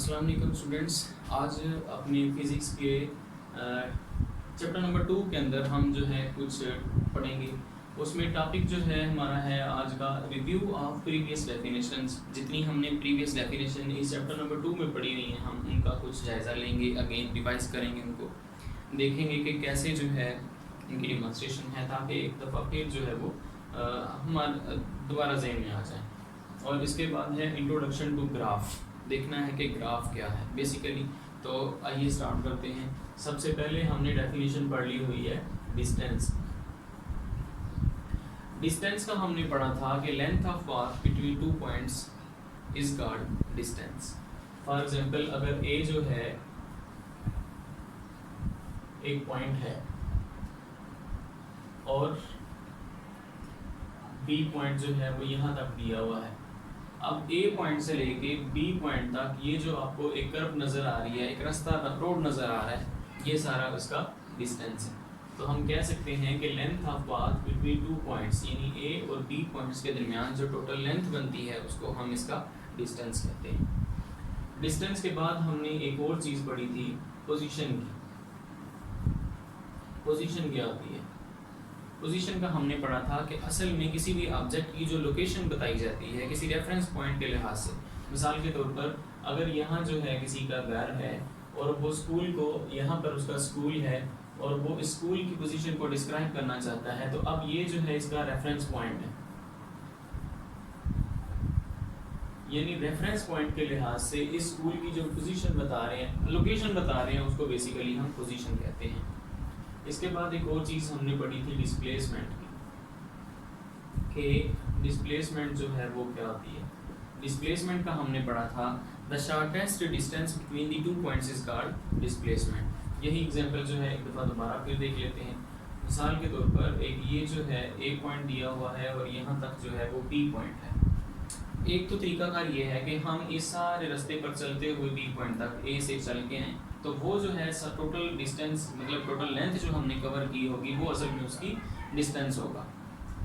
अस्सलाम वालेकुम स्टूडेंट्स। आज अपने फिज़िक्स के चैप्टर नंबर 2 के अंदर हम जो है कुछ पढ़ेंगे। उसमें टॉपिक जो है हमारा है आज का रिव्यू ऑफ प्रीवियस डेफिनेशंस। जितनी हमने प्रीवियस डेफिनेशन इस चैप्टर नंबर 2 में पढ़ी हुई हैं हम उनका कुछ जायज़ा लेंगे, अगेन रिवाइज करेंगे, उनको देखेंगे कि कैसे जो है इनकी डिमॉन्स्ट्रेशन है, ताकि एक दफ़ा फिर जो है वो हमारे दोबारा ज़हन में आ जाए। और इसके बाद है इंट्रोडक्शन टू ग्राफ, देखना है कि ग्राफ क्या है बेसिकली। तो आइए स्टार्ट करते हैं। सबसे पहले हमने डेफिनेशन पढ़ ली हुई है डिस्टेंस। डिस्टेंस का हमने पढ़ा था कि length of path between two points is called distance. For example अगर ए जो है एक पॉइंट है और बी पॉइंट जो है वो यहाँ तक दिया हुआ है। अब ए पॉइंट से लेके बी पॉइंट तक ये जो आपको एक कर्व नज़र आ रही है, एक रास्ता रोड नज़र आ रहा है, ये सारा उसका डिस्टेंस है। तो हम कह सकते हैं कि length of path between two points यानी ए और बी पॉइंट्स के दरमियान जो टोटल लेंथ बनती है उसको हम इसका डिस्टेंस कहते हैं। डिस्टेंस के बाद हमने एक और चीज़ पढ़ी थी पोजीशन की। पोजीशन क्या होती है? पोजीशन का हमने पढ़ा था कि असल में किसी भी ऑब्जेक्ट की जो लोकेशन बताई जाती है किसी रेफरेंस पॉइंट के लिहाज से। मिसाल के तौर पर अगर यहाँ जो है किसी का घर है और वो स्कूल को, यहाँ पर उसका स्कूल है और वो स्कूल की पोजीशन को डिस्क्राइब करना चाहता है, तो अब ये जो है इसका रेफरेंस पॉइंट है, यानी रेफरेंस पॉइंट के लिहाज से इस स्कूल की जो पोजीशन बता रहे हैं, लोकेशन बता रहे हैं, उसको बेसिकली हम पोजीशन कहते हैं। इसके बाद एक और चीज़ हमने पढ़ी थी डिस्प्लेसमेंट की, कि डिस्प्लेसमेंट जो है वो क्या होती है। डिस्प्लेसमेंट का हमने पढ़ा था the shortest distance between the two points is called displacement. यही एग्जांपल जो है एक दफ़ा दोबारा फिर देख लेते हैं। मिसाल के तौर पर एक ये जो है ए पॉइंट दिया हुआ है और यहाँ तक जो है वो बी पॉइंट है। एक तो तरीकाकार ये है कि हम इस सारे रास्ते पर चलते हुए बी पॉइंट तक ए से चल के आएँ, तो वो जो है टोटल डिस्टेंस मतलब टोटल लेंथ जो हमने कवर की होगी वो असल में उसकी डिस्टेंस होगा।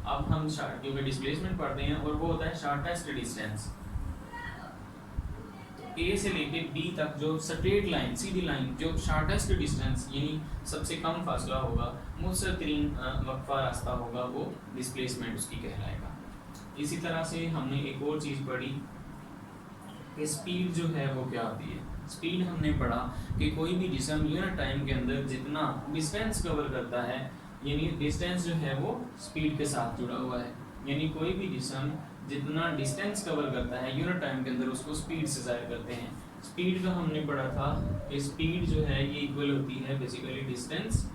अब हम क्योंकि डिस्प्लेसमेंट पढ़ते हैं और वो होता है शॉर्टेस्ट डिस्टेंस। तो ए से लेके बी तक जो स्ट्रेट लाइन, सीधी लाइन, जो शॉर्टेस्ट डिस्टेंस यानी सबसे कम फासला होगा, मुख्तर तरीन वक्फा रास्ता होगा, वो डिस्प्लेसमेंट उसकी कहलाएगा। इसी तरह से हमने एक और चीज़ पढ़ी कि स्पीड जो है वो क्या होती है। स्पीड हमने पढ़ा कि कोई भी जिस्म यूनिट टाइम के अंदर जितना डिस्टेंस कवर करता है, यानी डिस्टेंस जो है वो स्पीड के साथ जुड़ा हुआ है, यानी कोई भी जिस्म जितना डिस्टेंस कवर करता है यूनिट टाइम के अंदर उसको स्पीड से ज़ाहिर करते हैं। स्पीड का हमने पढ़ा था कि स्पीड जो है ये इक्वल होती है बेसिकली डिस्टेंस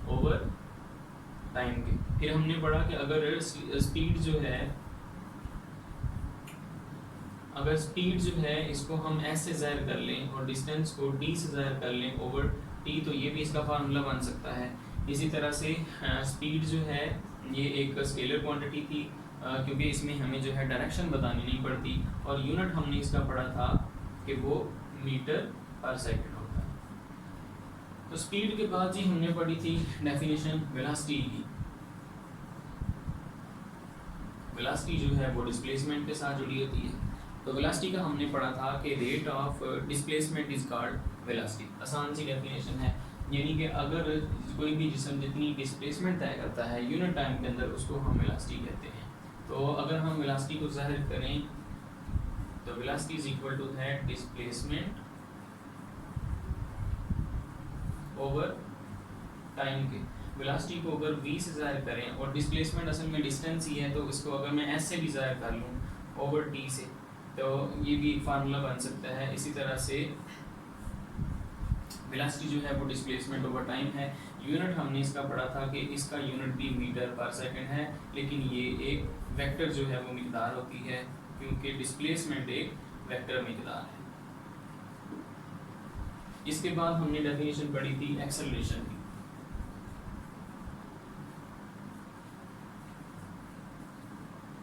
ओवर टाइम के। फिर हमने पढ़ा कि अगर स्पीड जो है, अगर स्पीड जो है इसको हम एस से ज़ाहिर कर लें और डिस्टेंस को डी से ज़ाहिर कर लें ओवर टी, तो ये भी इसका फार्मूला बन सकता है। इसी तरह से स्पीड जो है ये एक स्केलर क्वांटिटी थी, क्योंकि इसमें हमें जो है डायरेक्शन बतानी नहीं पड़ती, और यूनिट हमने इसका पढ़ा था कि वो मीटर पर सेकंड होता है। तो स्पीड के बाद जी हमने पढ़ी थी डेफिनेशन वेलोसिटी की। वेलोसिटी जो है वो डिस्प्लेसमेंट के साथ जुड़ी होती है। तो वेलोसिटी का हमने पढ़ा था कि rate of displacement is called velocity. आसान सी डेफिनेशन है, यानी कि अगर कोई भी जिस्म जितनी डिस्प्लेसमेंट तय करता है यूनिट टाइम के अंदर उसको हम वेलोसिटी कहते हैं। तो अगर हम वेलोसिटी को ज़ाहिर करें तो वेलोसिटी इज इक्वल टू है डिस्प्लेसमेंट ओवर टाइम के। वेलोसिटी को अगर v से ज़ाहिर करें और डिस्प्लेसमेंट असल में डिस्टेंस ही है, तो इसको अगर मैं s से भी ज़ाहिर कर लूँ ओवर t से, तो ये भी एक फार्मूला बन सकता है। इसी तरह से वेलोसिटी जो है वो डिस्प्लेसमेंट ओवर टाइम है। यूनिट हमने इसका पढ़ा था कि इसका यूनिट भी मीटर पर सेकंड है, लेकिन ये एक वेक्टर जो है वो मिकदार होती है, क्योंकि डिस्प्लेसमेंट एक वेक्टर मिकदार है। इसके बाद हमने डेफिनेशन पढ़ी थी एक्सेलरेशन की।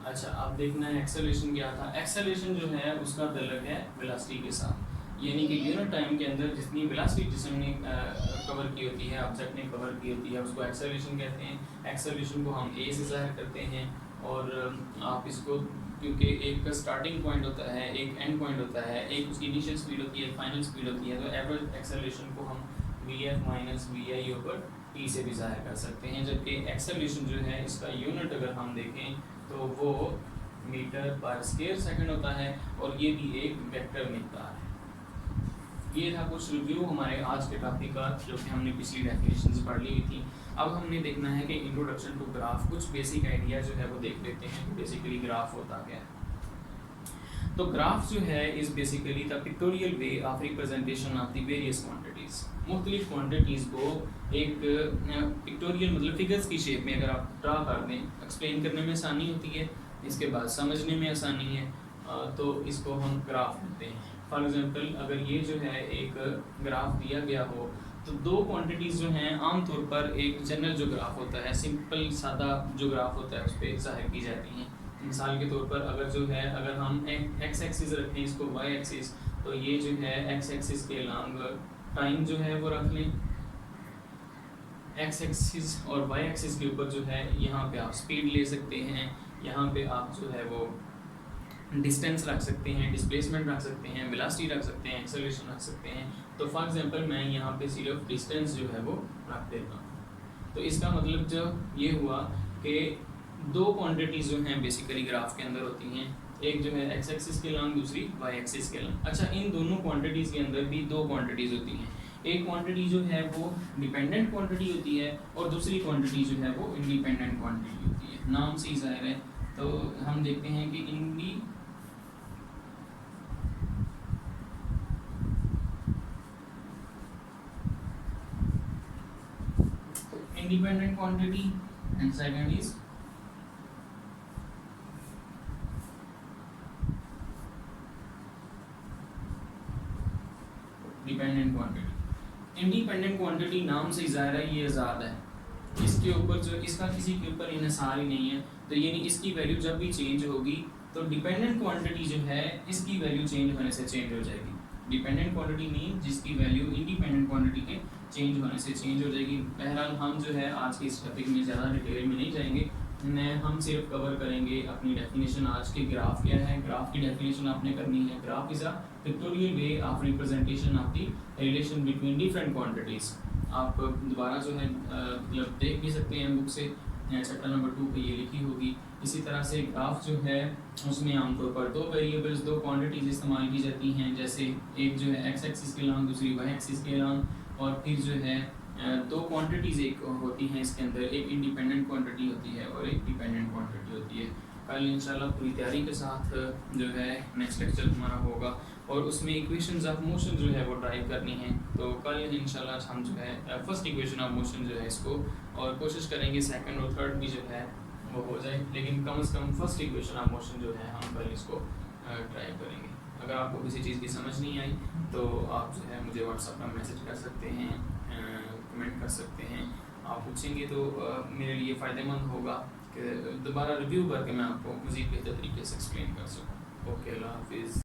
अच्छा, अब देखना है एक्सेलरेशन क्या था। एक्सेलरेशन जो है उसका ताल्लुक है वेलोसिटी के साथ, यानी कि यूनिट टाइम के अंदर जितनी वेलोसिटी जिस्म ने कवर की होती है, ऑब्जेक्ट ने कवर की होती है, उसको एक्सेलरेशन कहते हैं। एक्सेलरेशन को हम ए से ज़ाहिर करते हैं और आप इसको, क्योंकि एक का स्टार्टिंग पॉइंट होता है, एक एंड पॉइंट होता है, एक उसकी इनिशियल स्पीड होती है, फाइनल स्पीड होती है, तो एवरेज एक्सेलरेशन को हम vf minus vi over t से भी ज़ाहिर कर सकते हैं। जबकि एक्सेलरेशन जो है इसका यूनिट अगर हम देखें तो वो मीटर पर स्क्वायर सेकंड होता है और ये भी एक वेक्टर मिकदार है। ये था कुछ रिव्यू हमारे आज के टॉपिक का, जो कि हमने पिछली डेफिनेशंस पढ़ ली हुई थी। अब हमने देखना है कि इंट्रोडक्शन टू ग्राफ, कुछ बेसिक आइडिया जो है वो देख लेते हैं कि बेसिकली ग्राफ होता क्या है। तो ग्राफ जो है is basically the pictorial way of representation of the various quantities. मुख्तलिफ क्वांटिटीज़ को एक पिक्टोरियल मतलब फिगर्स की शेप में अगर आप ड्रा कर दें, एक्सप्लेन करने में आसानी होती है, इसके बाद समझने में आसानी है, तो इसको हम ग्राफ कहते हैं। फॉर एग्जांपल अगर ये जो है एक ग्राफ दिया गया हो तो दो क्वांटिटीज़ जो हैं आमतौर पर एक जनरल जो ग्राफ होता है, सिंपल सादा जो ग्राफ होता है उस पर ज़ाहिर की जाती हैं। मिसाल के तौर पर अगर जो है, अगर हम एक्स एक्सिस रखें इसको वाई एक्सिस, तो ये जो है एक्स एक्सिस के लॉन्ग टाइम जो है वो रख लें, एक्स एक्सिस और वाई एक्सिस के ऊपर जो है यहाँ पे आप स्पीड ले सकते हैं, यहाँ पे आप जो है वो डिस्टेंस रख सकते हैं, डिस्प्लेसमेंट रख सकते हैं, वेलोसिटी रख सकते हैं, एक्सेलरेशन रख सकते हैं। तो फॉर एग्जांपल मैं यहाँ पे सिर्फ डिस्टेंस जो है वो रख देता हूँ। तो इसका मतलब जो ये हुआ कि दो क्वांटिटीज़ जो हैं बेसिकली ग्राफ के अंदर होती हैं, एक जो है एक्स एक्सिस के लॉन्ग, दूसरी वाई एक्सिस के लॉन्ग। अच्छा, इन दोनों क्वांटिटीज़ के अंदर भी दो क्वांटिटीज़ होती हैं, एक क्वांटिटी जो है वो डिपेंडेंट क्वांटिटी होती है और दूसरी क्वांटिटी जो है वो इंडिपेंडेंट क्वांटिटी होती है। नाम से ही जाहिर है। तो हम देखते हैं कि independent quantity and second is dependent quantity. Independent quantity नाम से ज़ाहिर है ये आज़ाद है, इसके ऊपर जो इसका किसी के ऊपर इन्हिसार ही नहीं है, तो यानी इसकी वैल्यू जब भी चेंज होगी तो डिपेंडेंट क्वांटिटी जो है इसकी वैल्यू चेंज होने से चेंज हो जाएगी। डिपेंडेंट क्वांटिटी मीन जिसकी वैल्यू इंडिपेंडेंट क्वांटिटी के चेंज होने से चेंज हो जाएगी। बहरहाल हम जो है आज के इस टॉपिक में ज़्यादा डिटेल में नहीं जाएंगे, हम सिर्फ कवर करेंगे अपनी डेफिनेशन आज के ग्राफ क्या है। ग्राफ की डेफिनेशन आपने करनी है, graph is a pictorial way of representation of the relation between different quantities. आप दोबारा जो है मतलब देख भी सकते हैं बुक से, चैप्टर नंबर 2 पे ये लिखी होगी। इसी तरह से ग्राफ जो है उसमें आमतौर पर दो वेरिएबल्स, दो क्वांटिटीज़ इस्तेमाल की जाती हैं, जैसे एक जो है एक्स एक्सिस के लॉन्ग, दूसरी वाई एक्सिस के लॉन्ग, और फिर जो है दो क्वांटिटीज़ एक होती हैं इसके अंदर, एक इंडिपेंडेंट क्वांटिटी होती है और एक डिपेंडेंट क्वांटिटी होती है। कल इंशाल्लाह पूरी तैयारी के साथ जो है नेक्स्ट लेक्चर हमारा होगा और उसमें इक्वेशंस ऑफ मोशन जो है वो ड्राइव करनी है। तो कल इंशाल्लाह हम जो है फर्स्ट इक्वेशन ऑफ मोशन जो है इसको, और कोशिश करेंगे सेकंड और थर्ड भी जो है वो हो जाए, लेकिन कम से come first equation of motion जो है हम कल इसको ड्राइव करेंगे। अगर आपको किसी चीज़ की समझ नहीं आई तो आप जो है मुझे व्हाट्सएप पर मैसेज कर सकते हैं, कमेंट कर सकते हैं। आप पूछेंगे तो मेरे लिए फ़ायदेमंद होगा कि दोबारा रिव्यू करके मैं आपको मज़ीद बेहतर तरीके से एक्सप्लेन कर सकूँ। ओके, अल्लाह हाफिज़।